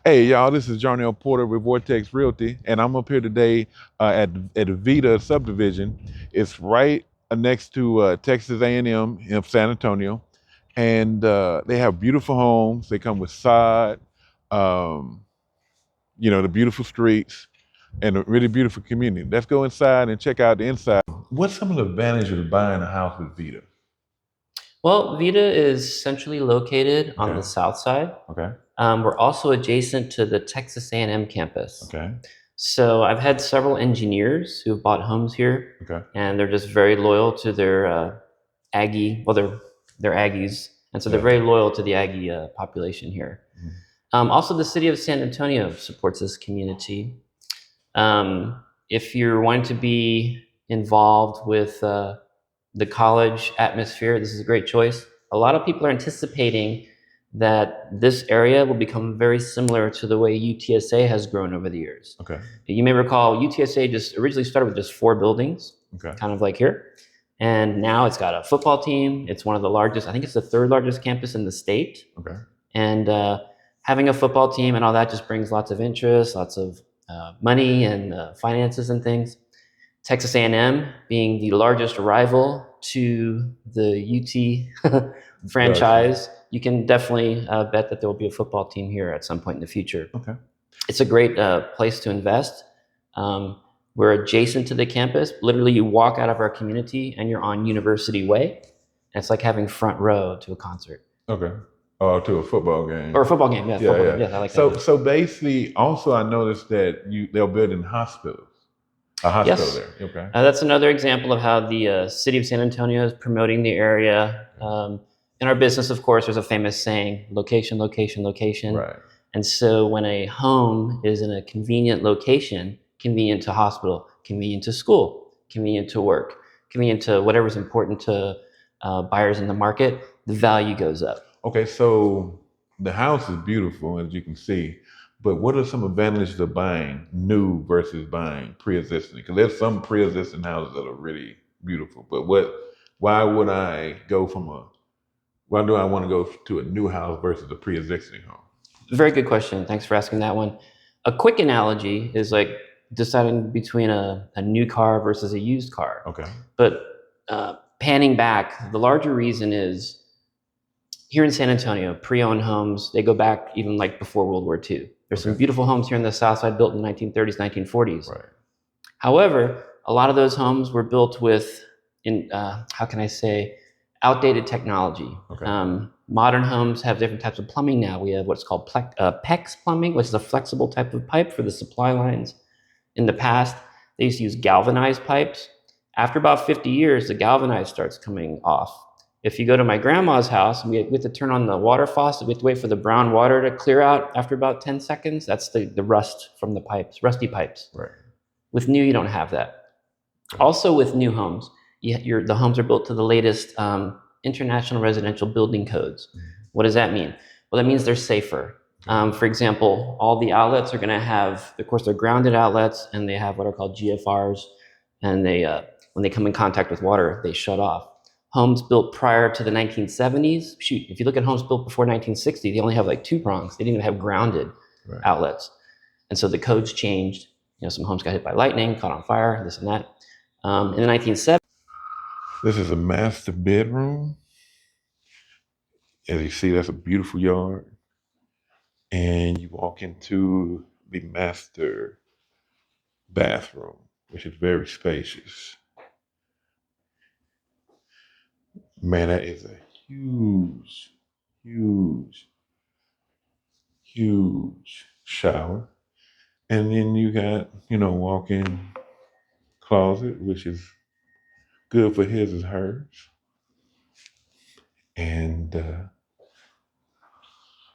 Hey y'all, this is Jamiel Porter with Vortex Realty, and I'm up here today at the Vida subdivision. It's right next to Texas A&M in San Antonio, and they have beautiful homes. They come with sod, um, the beautiful streets, and a really beautiful community. Let's go inside and check out the inside. What's some of the advantages of buying a house with Vida? Well, Vida is centrally located on Okay. the south side. Okay. We're also adjacent to the Texas A&M campus. Okay. So I've had several engineers who've bought homes here, Okay. and they're just very loyal to their Aggie. Well, they're Aggies, and so they're very loyal to the Aggie population here. Also, the city of San Antonio supports this community. If you're wanting to be involved with the college atmosphere, this is a great choice. A lot of people are anticipating that this area will become very similar to the way UTSA has grown over the years. Okay. You may recall UTSA just originally started with just 4 buildings, Okay. kind of like here. And now it's got a football team. It's one of the largest, I think it's the 3rd largest campus in the state. Okay. And having a football team and all that just brings lots of interest, lots of money and finances and things. Texas A&M being the largest rival to the UT franchise, you can definitely bet that there will be a football team here at some point in the future. Okay. It's a great place to invest. We're adjacent to the campus. Literally, you walk out of our community and you're on University Way. And it's like having front row to a concert. Okay. Or to a football game. Or a football game, yeah. Yeah. Yeah, I like So, that. so basically, also I noticed that they're building hospitals. A hospital Yes. there. Okay. That's another example of how the city of San Antonio is promoting the area. In our business, of course, there's a famous saying, location, location, location. Right. And so when a home is in a convenient location, convenient to hospital, convenient to school, convenient to work, convenient to whatever's important to buyers in the market, the value goes up. Okay. So the house is beautiful, as you can see. But what are some advantages of buying new versus buying pre-existing? Because there's some pre-existing houses that are really beautiful. But why do I want to go to a new house versus a pre-existing home? Very good question. Thanks for asking that one. A quick analogy is like deciding between a new car versus a used car. Okay. But panning back, the larger reason is here in San Antonio, pre-owned homes, they go back even like before World War II. There's some beautiful homes here in the South Side built in the 1930s, 1940s. Right. However, a lot of those homes were built with, outdated technology. Okay. Modern homes have different types of plumbing now. We have what's called PEX plumbing, which is a flexible type of pipe for the supply lines. In the past, they used to use galvanized pipes. After about 50 years, the galvanized starts coming off. If you go to my grandma's house, we have to turn on the water faucet. We have to wait for the brown water to clear out after about 10 seconds. That's the rust from the pipes, rusty pipes. Right. With new, you don't have that. Also with new homes, the homes are built to the latest international residential building codes. What does that mean? Well, that means they're safer. For example, all the outlets are going to have, of course, they're grounded outlets, and they have what are called GFRs, and they when they come in contact with water, they shut off. Homes built prior to the 1970s, if you look at homes built before 1960, they only have like 2 prongs. They didn't even have grounded outlets. And so the codes changed. Some homes got hit by lightning, caught on fire, this and that. In the 1970s. This is a master bedroom. As you see, that's a beautiful yard. And you walk into the master bathroom, which is very spacious. Man, that is a huge, huge, huge shower. And then you got, walk-in closet, which is good for his and hers. And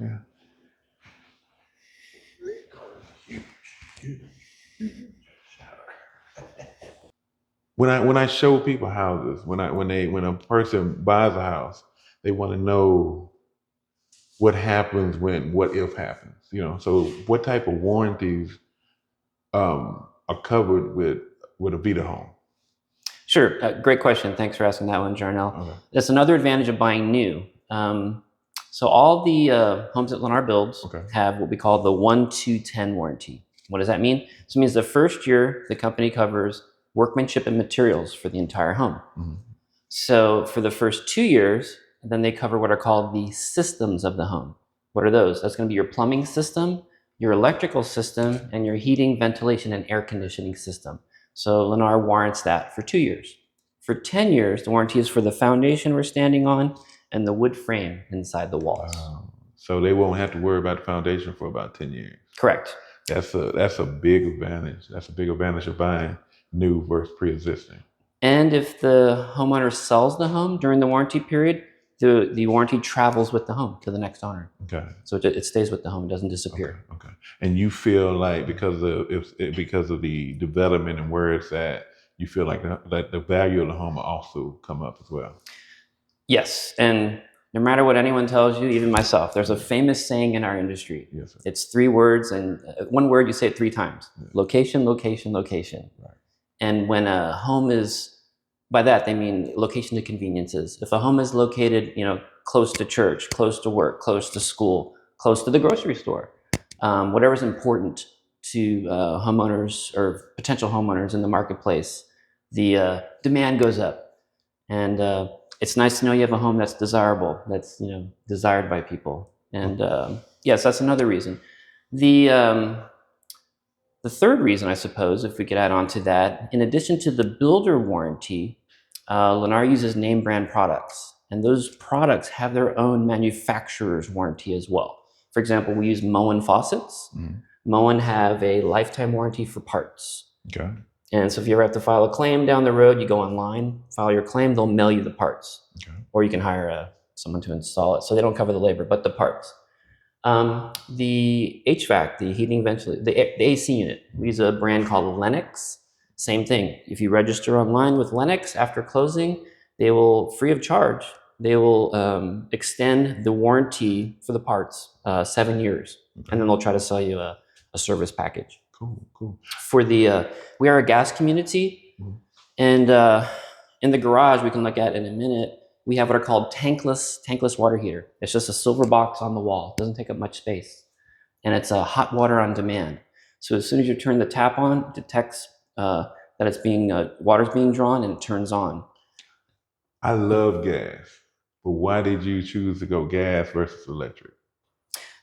yeah. When I show people houses, when a person buys a house, they want to know what happens what if happens. So what type of warranties are covered with a Vida home? Sure, great question. Thanks for asking that one, Jarnell. Okay. That's another advantage of buying new. So all the homes that Lennar builds Okay. have what we call the 1-2-10 warranty. What does that mean? So it means the first year, the company covers workmanship and materials for the entire home. Mm-hmm. So for the first 2 years, then they cover what are called the systems of the home. What are those? That's going to be your plumbing system, your electrical system, and your heating, ventilation, and air conditioning system. So Lennar warrants that for 2 years. For 10 years, the warranty is for the foundation we're standing on and the wood frame inside the walls. So they won't have to worry about the foundation for about 10 years. Correct. That's a big advantage. That's a big advantage of buying new versus pre-existing. And if the homeowner sells the home during the warranty period, the warranty travels with the home to the next owner. Okay. So it stays with the home, it doesn't disappear. Okay. And you feel like because of the development and where it's at, you feel like the value of the home will also come up as well. Yes, and no matter what anyone tells you, even myself, there's a famous saying in our industry. Yes, sir. It's 3 words, and one word you say it 3 times. Yeah. Location, location, location. Right. And when a home is, by that they mean location to conveniences. If a home is located, close to church, close to work, close to school, close to the grocery store, whatever's important to homeowners or potential homeowners in the marketplace, the demand goes up. And it's nice to know you have a home that's desirable, that's desired by people. And yes, that's another reason. The third reason, I suppose, if we could add on to that, in addition to the builder warranty, Lennar uses name brand products, and those products have their own manufacturer's warranty as well. For example, we use Moen faucets. Mm-hmm. Moen have a lifetime warranty for parts. Okay. And so if you ever have to file a claim down the road, you go online, file your claim, they'll mail you the parts. Okay. Or you can hire someone to install it. So they don't cover the labor, but the parts. The HVAC, the heating ventilation, the AC unit, we use a brand called Lennox. Same thing. If you register online with Lennox after closing, they will, free of charge, they will extend the warranty for the parts 7 years. Okay. And then they'll try to sell you a service package. Cool. For the, we are a gas community, mm-hmm. And in the garage, we can look at in a minute, we have what are called tankless water heater. It's just a silver box on the wall. It doesn't take up much space. And it's hot water on demand. So as soon as you turn the tap on, it detects that it's water's being drawn, and it turns on. I love gas, but why did you choose to go gas versus electric?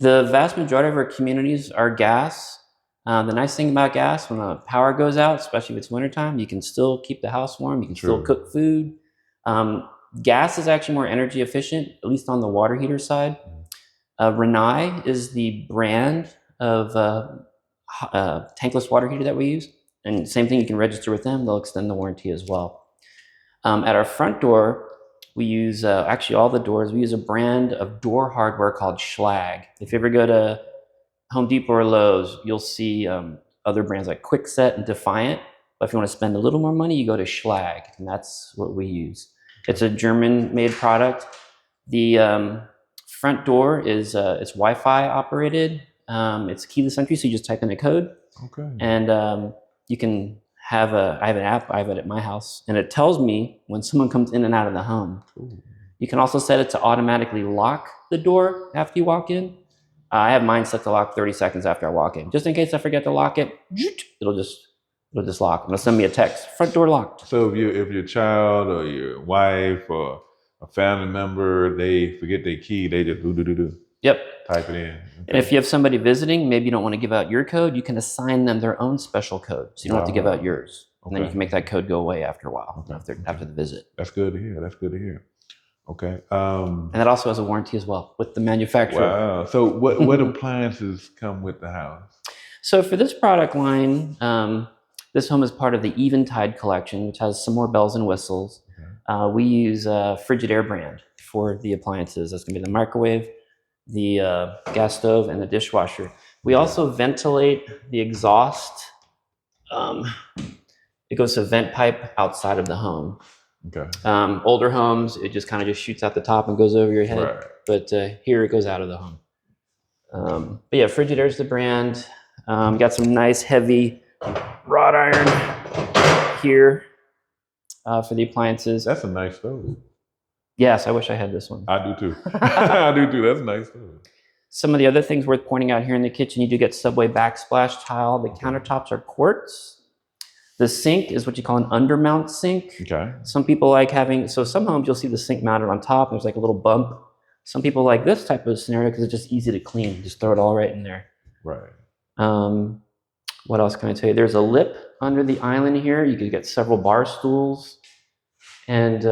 The vast majority of our communities are gas. The nice thing about gas, when the power goes out, especially if it's wintertime, you can still keep the house warm. You can still cook food. Gas is actually more energy efficient, at least on the water heater side. Rinnai is the brand of tankless water heater that we use. And same thing, you can register with them. They'll extend the warranty as well. At our front door, we use, actually all the doors, we use a brand of door hardware called Schlag. If you ever go to Home Depot or Lowe's, you'll see other brands like Kwikset and Defiant. But if you want to spend a little more money, you go to Schlag, and that's what we use. It's a German-made product. The front door is it's Wi-Fi operated. It's keyless entry, so you just type in a code. Okay. And you can have I have an app, I have it at my house, and it tells me when someone comes in and out of the home. Cool. You can also set it to automatically lock the door after you walk in. I have mine set to lock 30 seconds after I walk in. Just in case I forget to lock it, it'll just lock. It'll send me a text, front door locked. So if your child or your wife or a family member, they forget their key, they just do. Yep. Type it in. Okay. And if you have somebody visiting, maybe you don't want to give out your code, you can assign them their own special code. So you don't have to give out yours. Okay. And then you can make that code go away after a while, after the visit. That's good to hear. Okay. And that also has a warranty as well with the manufacturer. Wow. So what appliances come with the house? So for this product line, this home is part of the Eventide collection, which has some more bells and whistles. Okay. We use Frigidaire brand for the appliances. That's going to be the microwave, the gas stove, and the dishwasher. We also ventilate the exhaust. It goes to a vent pipe outside of the home. Okay. Older homes, it just kind of shoots out the top and goes over your head. Right. But here it goes out of the home. But yeah, Frigidaire's the brand. Got some nice heavy wrought iron here for the appliances. That's a nice stove. Yes, I wish I had this one. I do too. I do too. That's nice. Some of the other things worth pointing out here in the kitchen, you do get Subway backsplash tile. The countertops are quartz. The sink is what you call an undermount sink. Okay. Some people like having, so some homes you'll see the sink mounted on top. There's like a little bump. Some people like this type of scenario because it's just easy to clean. Just throw it all right in there. Right. What else can I tell you? There's a lip under the island here. You could get several bar stools and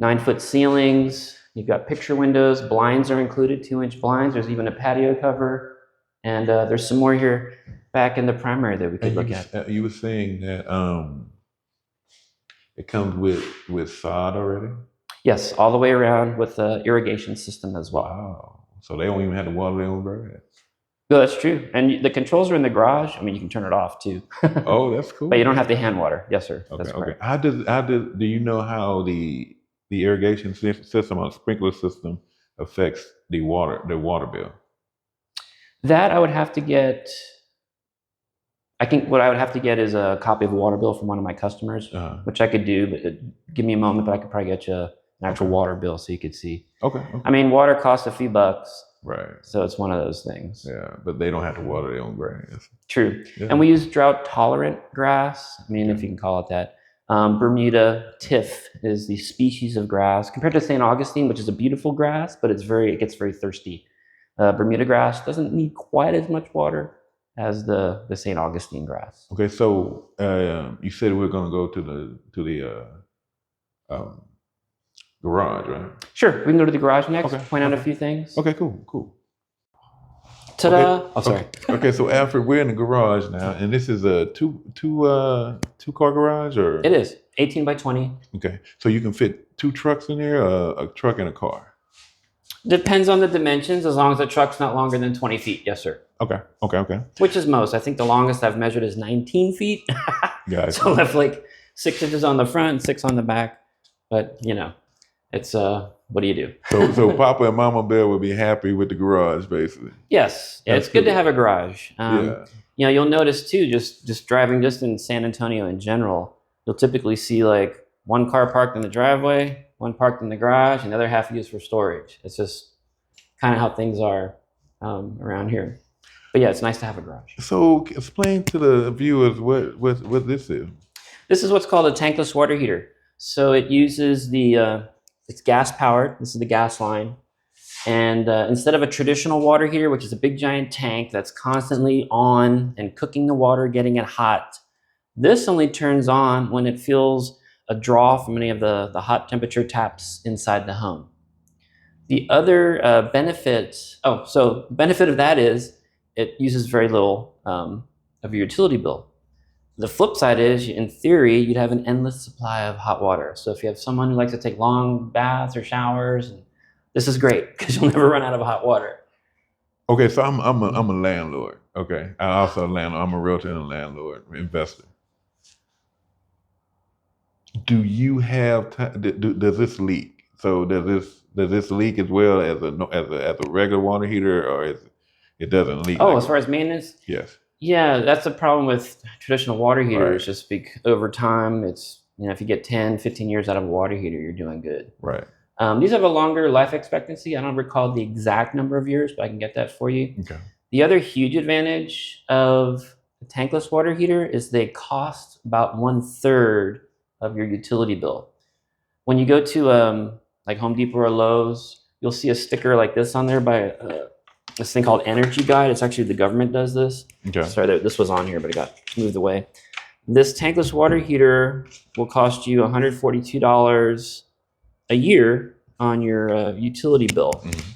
9-foot ceilings. You've got picture windows. Blinds are included, 2-inch blinds. There's even a patio cover. And there's some more here back in the primary that we could look at. You were saying that it comes with sod already? Yes, all the way around with the irrigation system as well. Wow. So they don't even have to water their own grass. No, that's true. And the controls are in the garage. I mean, you can turn it off too. Oh, that's cool. But you don't have to hand water. Yes, sir. Okay, That's correct. do you know how the irrigation system or sprinkler system affects the water bill? That I would have to get. I think what I would have to get is a copy of a water bill from one of my customers, which I could do, but give me a moment, but I could probably get you an actual water bill so you could see. Okay. I mean, water costs a few bucks. Right. So it's one of those things. Yeah, but they don't have to water their own grass. True. Yeah. And we use drought tolerant grass. I mean, if you can call it that. Bermuda tiff is the species of grass compared to St. Augustine, which is a beautiful grass, but it gets very thirsty. Bermuda grass doesn't need quite as much water as the St. Augustine grass. Okay, so you said we're going to go to the garage, right? Sure, we can go to the garage next. Okay. Point out a few things. Okay, cool. Ta-da! Okay. Oh, sorry. Okay, so Alfred, we're in the garage now, and this is a two-car garage, or It is 18 by 20. Okay, so you can fit 2 trucks in there, a truck and a car. Depends on the dimensions, as long as the truck's not longer than 20 feet. Yes, sir. Okay. Which is most. I think the longest I've measured is 19 feet. Guys. So I have like 6 inches on the front, 6 on the back. But it's what do you do? So Papa and Mama Bear will be happy with the garage, basically. Yes, yeah, it's good to have a garage. You'll notice too, just driving just in San Antonio in general, you'll typically see like one car parked in the driveway, one parked in the garage, and the other half used for storage. It's just kind of how things are around here. But yeah, it's nice to have a garage. So explain to the viewers what this is. This is what's called a tankless water heater. So it uses it's gas powered. This is the gas line. And instead of a traditional water heater, which is a big giant tank that's constantly on and cooking the water, getting it hot, this only turns on when it feels a draw from any of the hot temperature taps inside the home. The other benefit of that is it uses very little of your utility bill. The flip side is, in theory, you'd have an endless supply of hot water. So if you have someone who likes to take long baths or showers, this is great because you'll never run out of hot water. Okay, so I'm a landlord. Okay, I also a landlord. I'm a realtor and a landlord, investor. Do you have does this leak? So does this leak as well as a regular water heater, or it doesn't leak? Oh, as far as maintenance? Yes. Yeah, that's the problem with traditional water heaters. Right. Just over time, it's if you get 10, 15 years out of a water heater, you're doing good. Right. These have a longer life expectancy. I don't recall the exact number of years, but I can get that for you. Okay. The other huge advantage of a tankless water heater is they cost about 1/3 of your utility bill. When you go to like Home Depot or Lowe's, you'll see a sticker like this on there by this thing called Energy Guide. It's actually the government does this. Okay. Sorry, this was on here, but it got moved away. This tankless water heater will cost you $142 a year on your utility bill. Mm-hmm.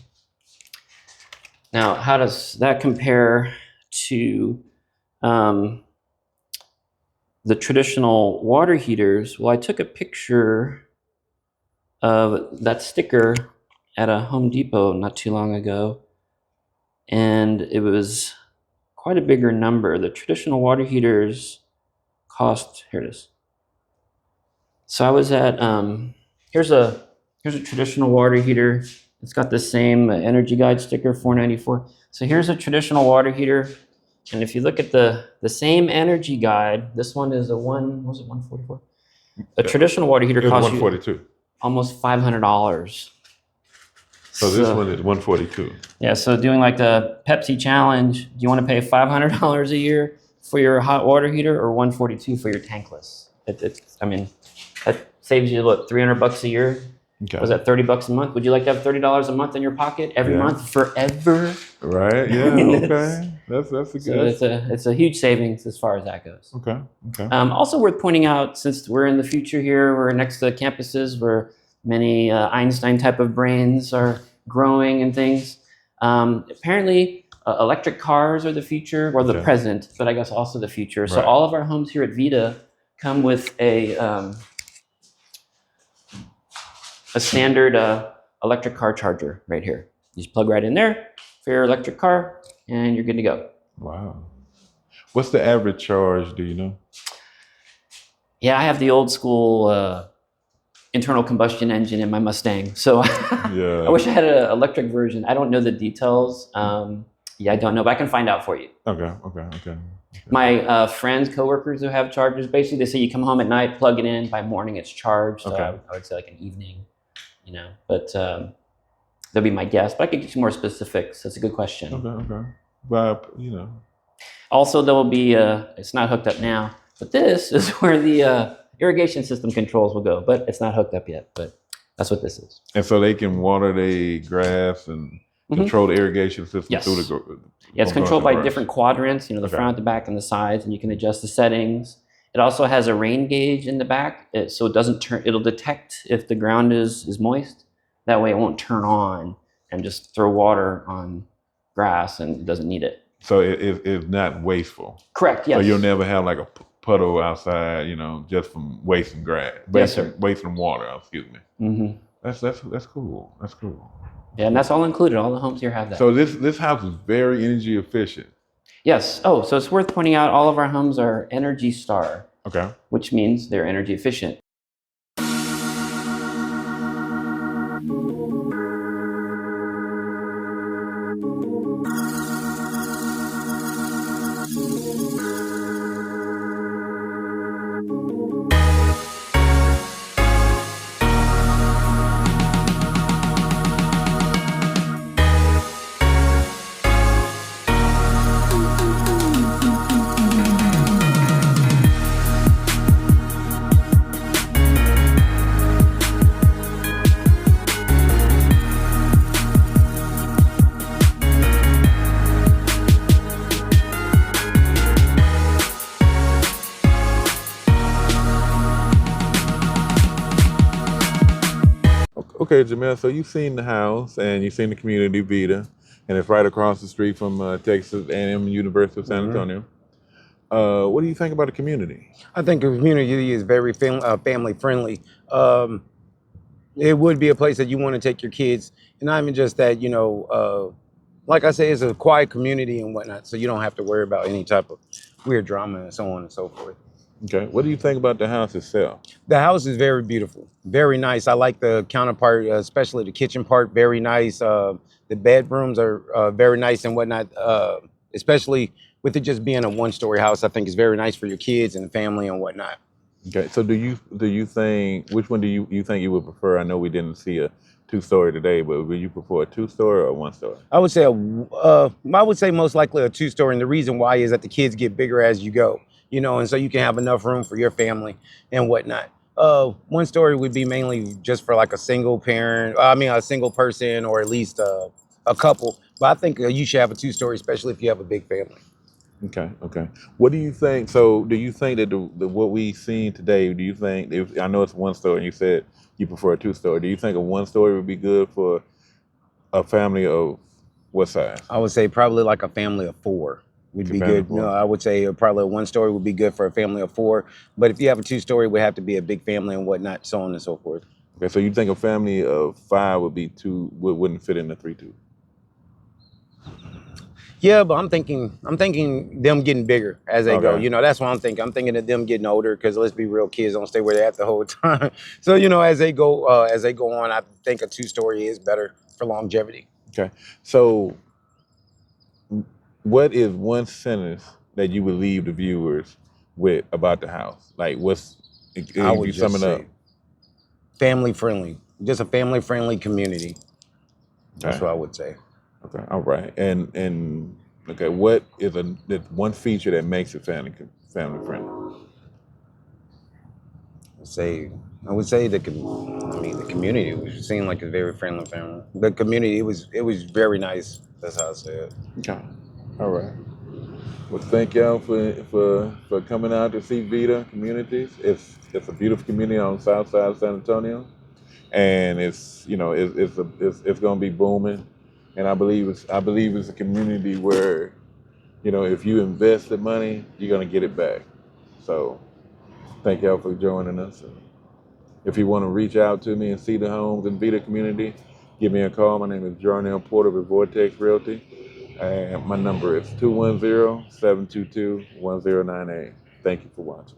Now, how does that compare to the traditional water heaters? Well, I took a picture of that sticker at a Home Depot not too long ago, and it was quite a bigger number. The traditional water heaters cost, here it is. So I was at, here's a traditional water heater. It's got the same Energy Guide sticker, $494. So here's a traditional water heater. And if you look at the same Energy Guide, this one is a 144? A traditional water heater costs you 142. almost $500. So this one is 142. Yeah, so doing like the Pepsi challenge, do you want to pay $500 a year for your hot water heater or 142 for your tankless? I mean, that saves you what, $300 a year? Okay. Was that $30 a month? Would you like to have $30 a month in your pocket every month forever? Right. Yeah. Okay. That's a good. So it's a huge savings as far as that goes. Okay. Okay. Also worth pointing out, since we're in the future here, we're next to campuses where many Einstein type of brains are growing and things. Apparently, electric cars are the future, or the present, but I guess also the future. Right. So all of our homes here at Vida come with a standard electric car charger right here. You just plug right in there for your electric car, and you're good to go. Wow. What's the average charge? Do you know? Yeah, I have the old school internal combustion engine in my Mustang. So yeah. I wish I had an electric version. I don't know the details. Yeah, I don't know, but I can find out for you. Okay. My friends, coworkers who have chargers, basically they say you come home at night, plug it in, by morning it's charged. So I would say like an evening, but that'll be my guess. But I could get you more specifics. That's a good question. Okay. But, Also, there will be, it's not hooked up now, but this is where the irrigation system controls will go, but it's not hooked up yet, but that's what this is. And so they can water the grass and control the irrigation system through the Yeah, it's controlled by different quadrants, the front, the back, and the sides, and you can adjust the settings. It also has a rain gauge in the back, so it doesn't turn, it'll detect if the ground is moist. That way it won't turn on and just throw water on grass and it doesn't need it. So it's not wasteful. Correct, yes. So you'll never have like a puddle outside, just from wasting grass. Yes, sir. Wasting water, excuse me. Mm-hmm. That's cool. That's cool. Yeah, and that's all included. All the homes here have that. So this house is very energy efficient. Yes. Oh, so it's worth pointing out all of our homes are Energy Star. Okay. Which means they're energy efficient. Okay, Jamiel, so you've seen the house and you've seen the community, Vida, and it's right across the street from Texas A&M University of San Antonio. What do you think about the community? I think the community is very family friendly. It would be a place that you want to take your kids, and not even just that, like I say, it's a quiet community and whatnot, so you don't have to worry about any type of weird drama and so on and so forth. Okay, what do you think about the house itself? The house is very beautiful, very nice. I like the counterpart, especially the kitchen part, very nice. The bedrooms are very nice and whatnot, especially with it just being a one-story house. I think it's very nice for your kids and the family and whatnot. Okay, so do you think, which one do you think you would prefer? I know we didn't see a two-story today, but would you prefer a two-story or a one-story? I would say most likely a two-story, and the reason why is that the kids get bigger as you go. And so you can have enough room for your family and whatnot. One story would be mainly just for like a single person, or at least a couple. But I think you should have a two-story, especially if you have a big family. Okay. What do you think? So do you think that what we've seen today, do you think, I know it's one story and you said you prefer a two-story. Do you think a one-story would be good for a family of what size? I would say probably like a family of four. Would be good. I would say probably a one-story would be good for a family of four. But if you have a two-story, it would have to be a big family and whatnot, so on and so forth. Okay, so you think a family of five wouldn't fit in the 3-2? Yeah, but I'm thinking them getting bigger as they go. That's what I'm thinking. I'm thinking of them getting older because let's be real, kids don't stay where they're at the whole time. So as they go on, I think a two-story is better for longevity. Okay, so what is one sentence that you would leave the viewers with about the house? Like, I would sum it up? family friendly, just a family friendly community. That's Okay. what I would say. Okay. All right. And okay, what is that one feature that makes it family friendly? Say I would say the community was seemed like a very friendly family. The community it was very nice. That's how I say it. Okay. All right. Well, thank y'all for coming out to see Vida Communities. It's a beautiful community on the south side of San Antonio, and it's it's going to be booming. And I believe it's a community where if you invest the money, you're going to get it back. So thank y'all for joining us. And if you want to reach out to me and see the homes in Vida Community, give me a call. My name is Jamiel Porter with Vortex Realty. And my number is 210-722-1098. Thank you for watching.